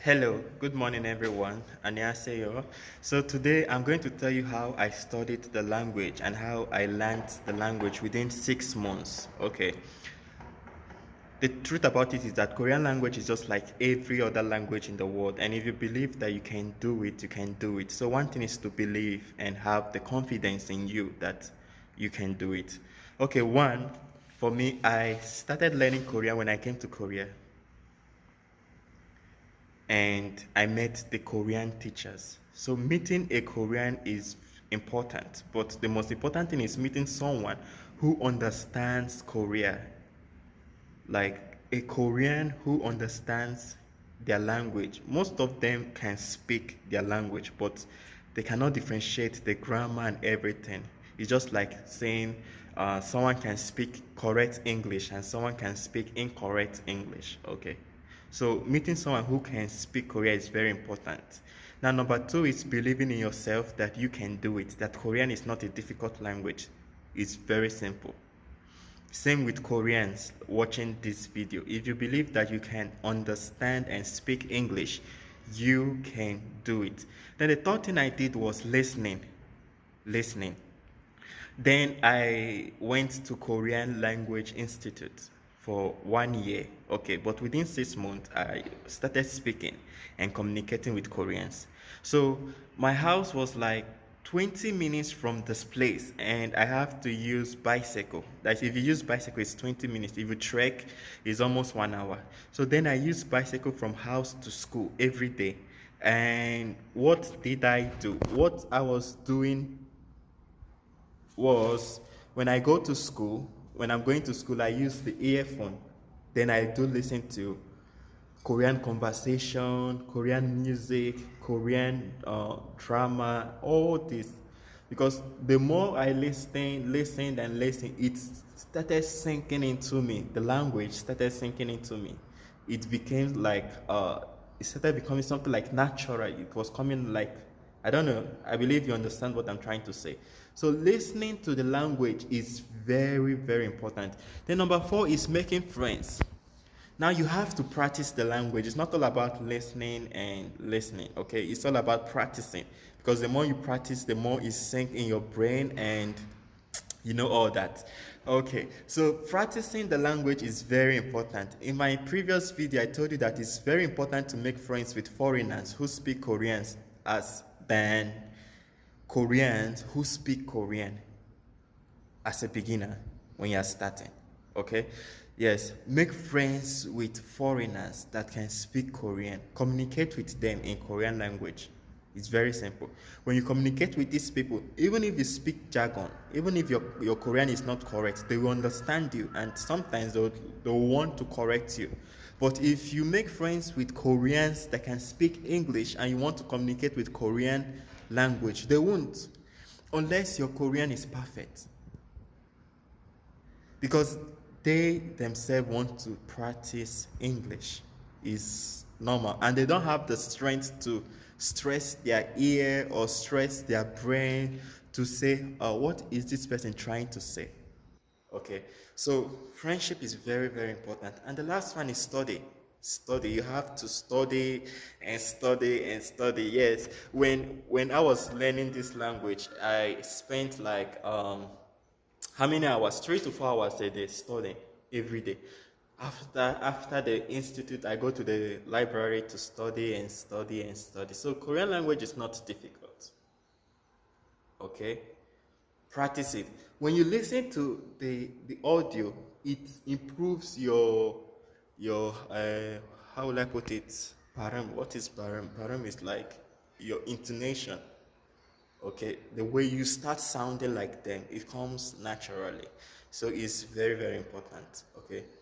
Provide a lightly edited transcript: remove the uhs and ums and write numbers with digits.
Hello, good morning everyone. Annyeonghaseyo. So today I'm going to tell you how I studied the language and how I learned the language within 6 months. Okay. The truth about it is that Korean language is just like every other language in the world, and if you believe that you can do it, you can do it. So one thing is to believe and have the confidence in you that you can do it. Okay, one, for me, I started learning Korean when I came to Korea, and I met the Korean teachers. So meeting a Korean is important, but the most important thing is meeting someone who understands Korea, like a Korean who understands their language. Most of them can speak their language, but they cannot differentiate the grammar and everything. It's just like saying someone can speak correct English and someone can speak incorrect English. Okay. So meeting someone who can speak Korean is very important. Now, number two is believing in yourself that you can do it, that Korean is not a difficult language. It's very simple. Same with Koreans watching this video. If you believe that you can understand and speak English, you can do it. Then the third thing I did was listening. Listening. Then I went to Korean Language Institute for 1 year. Okay, but within 6 months, I started speaking and communicating with Koreans. So my house was like 20 minutes from this place, and I have to use bicycle. That if you use bicycle, it's 20 minutes. If you trek, it's almost 1 hour. So then I use bicycle from house to school every day. And what did I do? What I was doing was when I go to school, when I'm going to school, I use the earphone. Then I do listen to Korean conversation, Korean music, Korean drama, all this. Because the more I listened and listened, it started sinking into me. The language started sinking into me. It became like, it started becoming something like natural. It was coming like, I don't know. I believe you understand what I'm trying to say. So listening to the language is very, very important. Then number four is making friends. Now you have to practice the language. It's not all about listening and listening, okay? It's all about practicing, because the more you practice, the more it sinks in your brain, and you know all that. Okay, so practicing the language is very important. In my previous video, I told you that it's very important to make friends with foreigners who speak Koreans as than Koreans who speak Korean as a beginner when you're starting. Okay? Yes, make friends with foreigners that can speak Korean. Communicate with them in Korean language. It's very simple. When you communicate with these people, even if you speak jargon, even if your Korean is not correct, they will understand you, and sometimes they'll want to correct you. But if you make friends with Koreans that can speak English and you want to communicate with Korean language, they won't, unless your Korean is perfect, because they themselves want to practice English. Is normal, and they don't have the strength to stress their ear or stress their brain to say, what is this person trying to say? Okay, so friendship is very, very important. And the last one is study. Study. You have to study and study and study. Yes, when I was learning this language, I spent like how many hours? 3 to 4 hours a day studying every day. After the institute, I go to the library to study and study and study. So Korean language is not difficult. Okay, practice it. When you listen to the audio, it improves your how will I put it? Param. What is param? Param is like your intonation. Okay, the way you start sounding like them, it comes naturally. So it's very, very important. Okay,